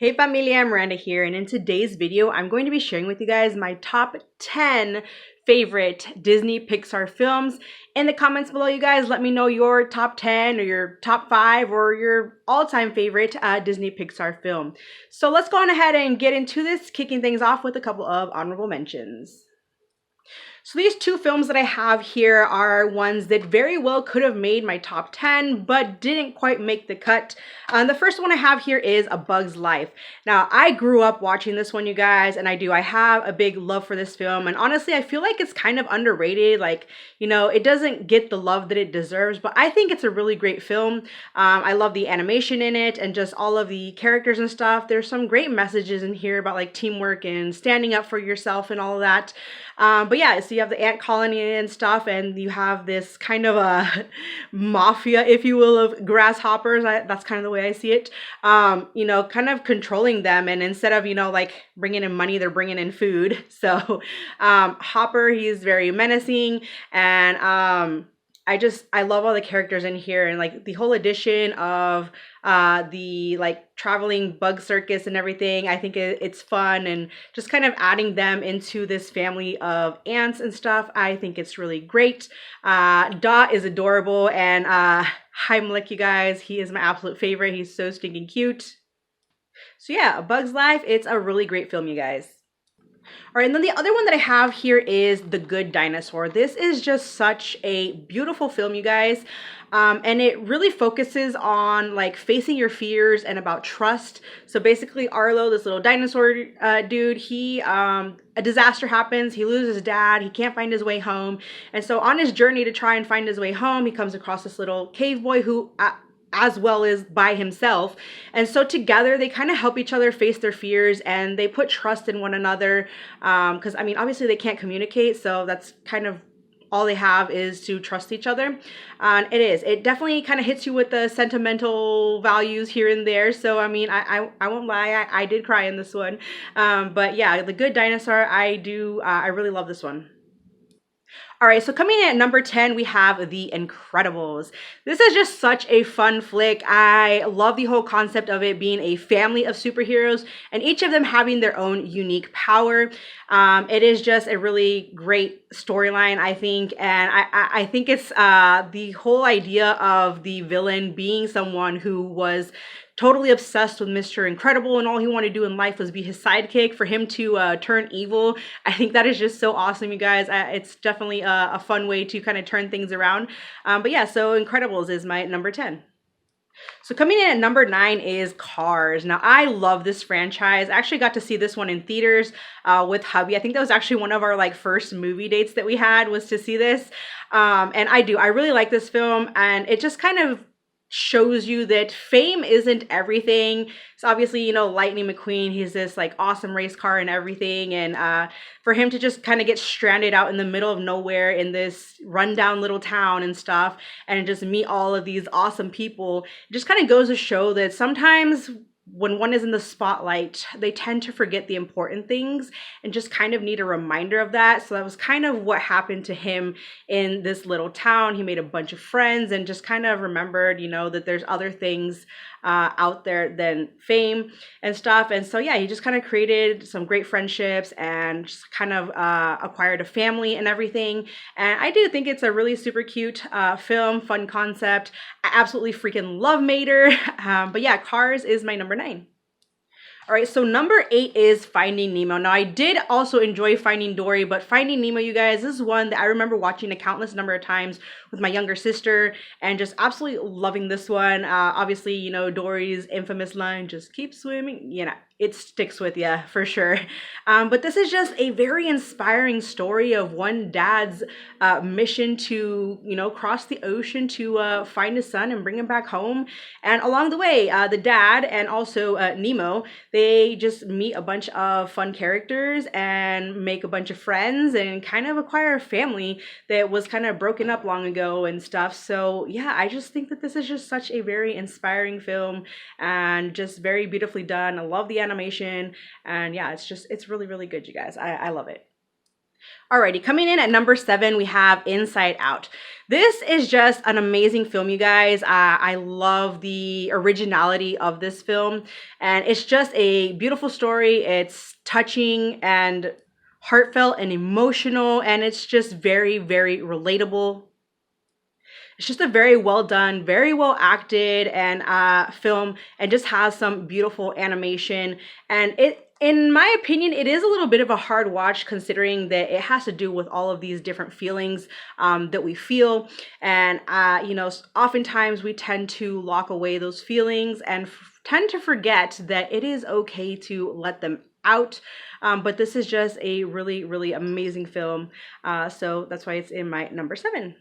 Hey familia, Miranda here, and in today's video, I'm going to be sharing with you guys my top 10 favorite Disney Pixar films. In the comments below, you guys, let me know your top 10 or your top 5 or your all-time favorite Disney Pixar film. So let's go on ahead and get into this, kicking things off with a couple of honorable mentions. So these two films that I have here are ones that very well could have made my top 10, but didn't quite make the cut. The first one I have here is A Bug's Life. Now, I grew up watching this one, you guys, and I have a big love for this film. And honestly, I feel like it's kind of underrated. Like, it doesn't get the love that it deserves, but I think it's a really great film. I love the animation in it and just all of the characters and stuff. There's some great messages in here about like teamwork and standing up for yourself and all of that. But yeah, so you have the ant colony and stuff, and you have this kind of a mafia, if you will, of grasshoppers. That's kind of the way I see it. Kind of controlling them, and instead of, like bringing in money, they're bringing in food. So Hopper, he's very menacing, and I love all the characters in here, and like the whole addition of the like traveling bug circus and everything. I think it's fun, and just kind of adding them into this family of ants and stuff. I think it's really great. Dot is adorable, and Heimlich, you guys, he is my absolute favorite. He's so stinking cute. So yeah, A Bug's Life, it's a really great film, you guys. All right, and then the other one that I have here is The Good Dinosaur. This is just such a beautiful film, you guys. And it really focuses on like facing your fears and about trust. So basically Arlo, this little dinosaur dude, a disaster happens, he loses his dad, he can't find his way home. And so on his journey to try and find his way home, he comes across this little cave boy who as well as by himself. And so together they kind of help each other face their fears, and they put trust in one another. Because I mean, obviously they can't communicate, so that's kind of all they have is to trust each other. It definitely kind of hits you with the sentimental values here and there. So I mean, I won't lie, I did cry in this one. But yeah, The Good Dinosaur, I really love this one. All right, so coming in at number 10, we have The Incredibles. This is just such a fun flick. I love the whole concept of it being a family of superheroes and each of them having their own unique power. It is just a really great storyline, I think. And I think it's the whole idea of the villain being someone who was totally obsessed with Mr. Incredible, and all he wanted to do in life was be his sidekick. For him to turn evil, I think that is just so awesome, you guys. It's definitely a fun way to kind of turn things around. But yeah, so Incredibles is my number 10. So coming in at number 9 is Cars. Now, I love this franchise. I actually got to see this one in theaters with hubby. I think that was actually one of our like first movie dates that we had, was to see this. And I really like this film, and it just kind of shows you that fame isn't everything. So obviously, Lightning McQueen, he's this like awesome race car and everything. And for him to just kind of get stranded out in the middle of nowhere in this rundown little town and stuff, and just meet all of these awesome people, it just kind of goes to show that sometimes when one is in the spotlight, they tend to forget the important things and just kind of need a reminder of that. So that was kind of what happened to him in this little town. He made a bunch of friends and just kind of remembered, that there's other things out there than fame and stuff. And so, yeah, he just kind of created some great friendships and just kind of acquired a family and everything. And I do think it's a really super cute film, fun concept. I absolutely freaking love Mater. But yeah, Cars is my number 9. All right, so number 8 is Finding Nemo. Now, I did also enjoy Finding Dory, but Finding Nemo, you guys, this is one that I remember watching a countless number of times with my younger sister and just absolutely loving this one. Obviously, Dory's infamous line, just keep swimming, it sticks with you for sure. But this is just a very inspiring story of one dad's mission to, cross the ocean to find his son and bring him back home. And along the way, the dad and also Nemo, they just meet a bunch of fun characters and make a bunch of friends and kind of acquire a family that was kind of broken up long ago and stuff. So yeah, I just think that this is just such a very inspiring film and just very beautifully done. I love the animation, and yeah, it's really, really good, you guys. I love it. Alrighty, coming in at number 7, we have Inside Out. This is just an amazing film, you guys. I love the originality of this film, and it's just a beautiful story. It's touching and heartfelt and emotional, and it's just very, very relatable. It's just a very well done, very well acted and film, and just has some beautiful animation. And it, in my opinion, it is a little bit of a hard watch considering that it has to do with all of these different feelings that we feel. And, oftentimes we tend to lock away those feelings and tend to forget that it is okay to let them out. But this is just a really, really amazing film. So that's why it's in my number 7.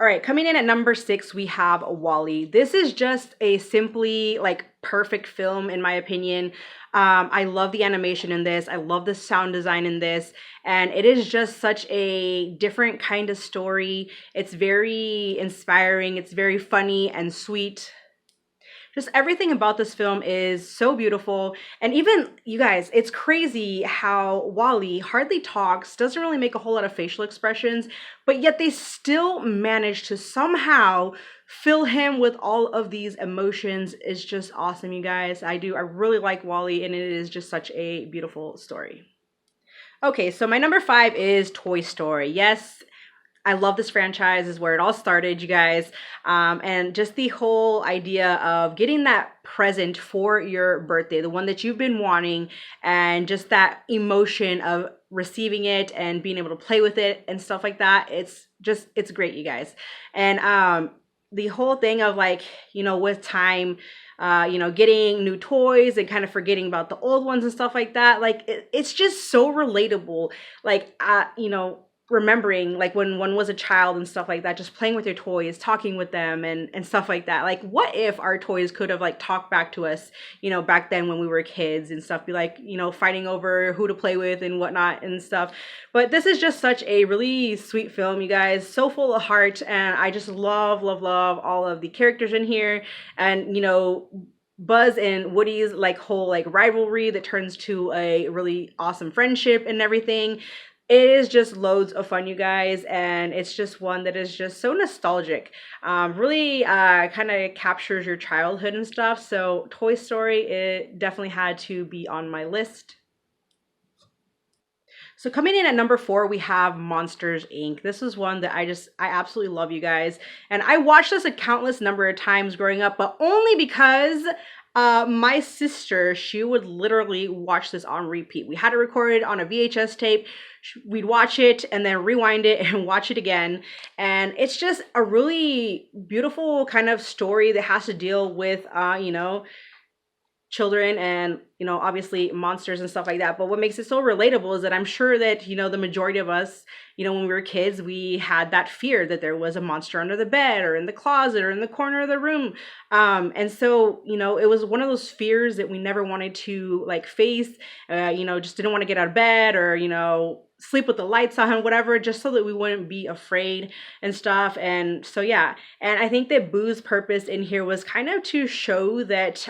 All right, coming in at number 6, we have Wally. This is just a simply like perfect film in my opinion. I love the animation in this. I love the sound design in this. And it is just such a different kind of story. It's very inspiring. It's very funny and sweet. Just everything about this film is so beautiful. And even, you guys, it's crazy how Wally hardly talks, doesn't really make a whole lot of facial expressions, but yet they still manage to somehow fill him with all of these emotions. Is just awesome, you guys. I really like Wally, and it is just such a beautiful story. Okay, so my number 5 is Toy Story. Yes, I love this franchise, is where it all started, you guys. And just the whole idea of getting that present for your birthday, the one that you've been wanting, and just that emotion of receiving it and being able to play with it and stuff like that. It's great, you guys. And the whole thing of like, with time, getting new toys and kind of forgetting about the old ones and stuff like that. Like, it's just so relatable. Like, remembering like when one was a child and stuff like that, just playing with your toys, talking with them and stuff like that. Like, what if our toys could have like talked back to us, back then when we were kids and stuff, be like, fighting over who to play with and whatnot and stuff. But this is just such a really sweet film, you guys, so full of heart. And I just love, love, love all of the characters in here. And, Buzz and Woody's like whole like rivalry that turns to a really awesome friendship and everything. It is just loads of fun, you guys, and it's just one that is just so nostalgic. Really kind of captures your childhood and stuff. So Toy Story, it definitely had to be on my list. So coming in at number 4, we have Monsters Inc. This is one that I absolutely love, you guys. And I watched this a countless number of times growing up, but only because my sister, she would literally watch this on repeat. We had it recorded on a VHS tape. We'd watch it and then rewind it and watch it again. And it's just a really beautiful kind of story that has to deal with, children and obviously monsters and stuff like that. But what makes it so relatable is that I'm sure that the majority of us, when we were kids, we had that fear that there was a monster under the bed or in the closet or in the corner of the room. And so it was one of those fears that we never wanted to like face. Just didn't want to get out of bed or sleep with the lights on, whatever, just so that we wouldn't be afraid and stuff. And so yeah, and I think that Boo's purpose in here was kind of to show that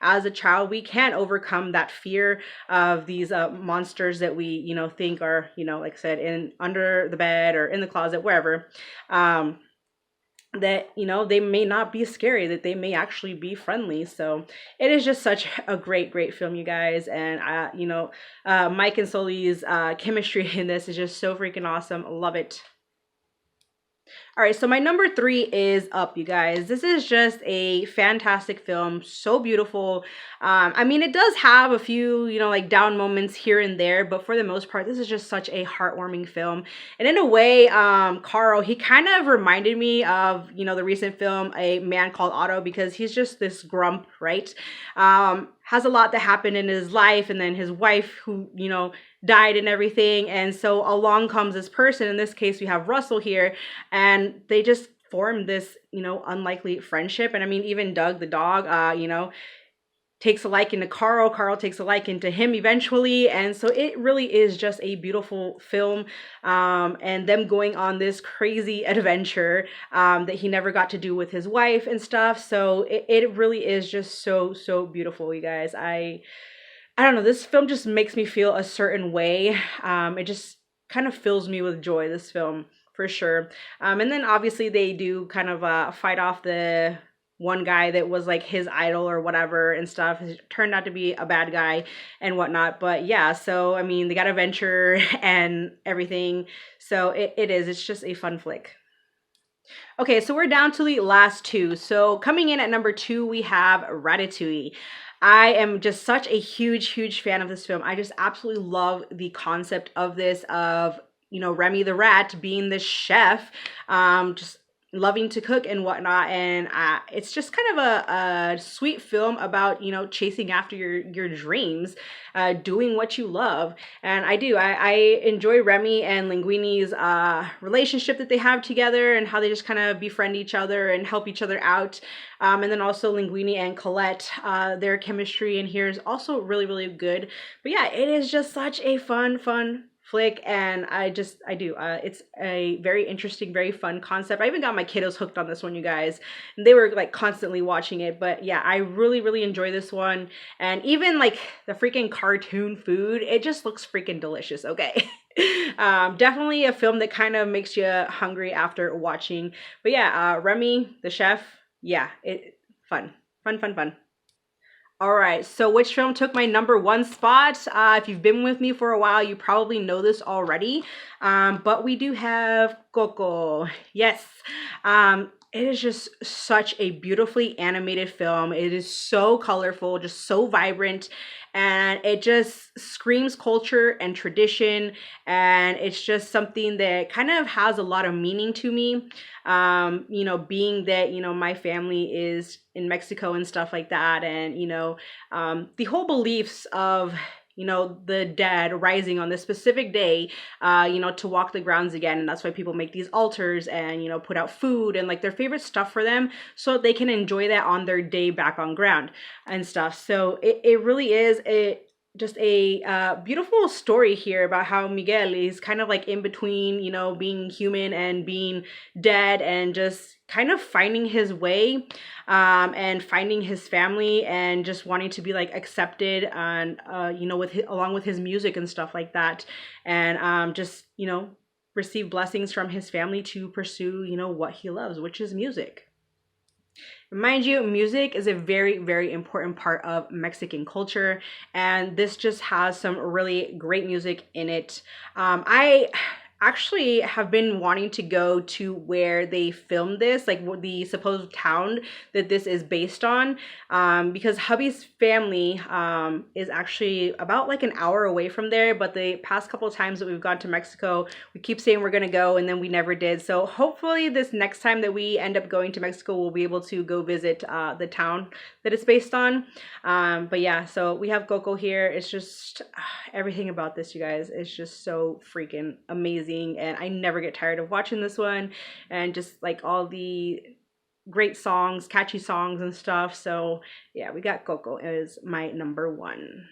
as a child, we can overcome that fear of these monsters that we, think are, like I said, in under the bed or in the closet, wherever. That they may not be scary, that they may actually be friendly. So it is just such a great film, you guys. And Mike and Sully's chemistry in this is just so freaking awesome. Love it. All right, so my number 3 is Up, you guys. This is just a fantastic film, so beautiful. I mean, it does have a few, like down moments here and there, but for the most part, this is just such a heartwarming film. And in a way, Carl, he kind of reminded me of, the recent film, A Man Called Otto, because he's just this grump, right? Has a lot that happened in his life, and then his wife who, died and everything. And so along comes this person. In this case, we have Russell here, and they just form this, unlikely friendship. And I mean, even Doug, the dog, takes a liking to Carl. Carl takes a liking to him eventually. And so it really is just a beautiful film. And them going on this crazy adventure that he never got to do with his wife and stuff. So it really is just so beautiful, you guys. I don't know, this film just makes me feel a certain way. It just kind of fills me with joy, this film, for sure. And then obviously they do kind of fight off the one guy that was like his idol or whatever and stuff. He turned out to be a bad guy and whatnot. But yeah, so I mean, they got a venture and everything. So it's just a fun flick. Okay, so we're down to the last two. So coming in at number 2, we have Ratatouille. I am just such a huge fan of this film. I just absolutely love the concept of this, of, you know, Remy the rat being the chef, just loving to cook and whatnot. And it's just kind of a sweet film about, you know, chasing after your dreams, doing what you love. And I enjoy Remy and Linguini's relationship that they have together, and how they just kind of befriend each other and help each other out. And then also Linguini and Colette, their chemistry in here is also really good. But yeah, it is just such a fun flick, and it's a very interesting, very fun concept. I even got my kiddos hooked on this one, you guys, and they were like constantly watching it. But yeah, I really enjoy this one. And even like the freaking cartoon food, it just looks freaking delicious. Okay. Definitely a film that kind of makes you hungry after watching. But yeah, Remy the chef, yeah, fun. All right, so which film took my number 1 spot? If you've been with me for a while, you probably know this already. But we do have Coco. Yes. It is just such a beautifully animated film. It is so colorful, just so vibrant, and it just screams culture and tradition. And it's just something that kind of has a lot of meaning to me. You know, being that, you know, my family is in Mexico and stuff like that. And, you know, the whole beliefs of, you know, the dead rising on this specific day, you know, to walk the grounds again. And that's why people make these altars and, you know, put out food and like their favorite stuff for them, so they can enjoy that on their day back on ground and stuff. So it really is just a beautiful story here about how Miguel is kind of like in between, you know, being human and being dead, and just kind of finding his way, and finding his family, and just wanting to be like accepted, and you know, along with his music and stuff like that, and just, you know, receive blessings from his family to pursue, you know, what he loves, which is music. Mind you, music is a very important part of Mexican culture, and this just has some really great music in it. I actually have been wanting to go to where they filmed this, like the supposed town that this is based on, because hubby's family is actually about like an hour away from there. But the past couple of times that we've gone to Mexico, we keep saying we're gonna go, and then we never did. So hopefully this next time that we end up going to Mexico, we'll be able to go visit the town that it's based on. But yeah, so we have Coco here. It's just everything about this, you guys, is just so freaking amazing. And I never get tired of watching this one, and just like all the great songs, catchy songs and stuff. So yeah, we got Coco as my number 1.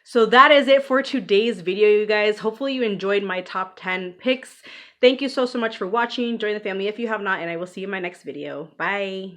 So that is it for today's video, you guys. Hopefully you enjoyed my top 10 picks. Thank you so much for watching. Join the family if you have not, and I will see you in my next video. Bye.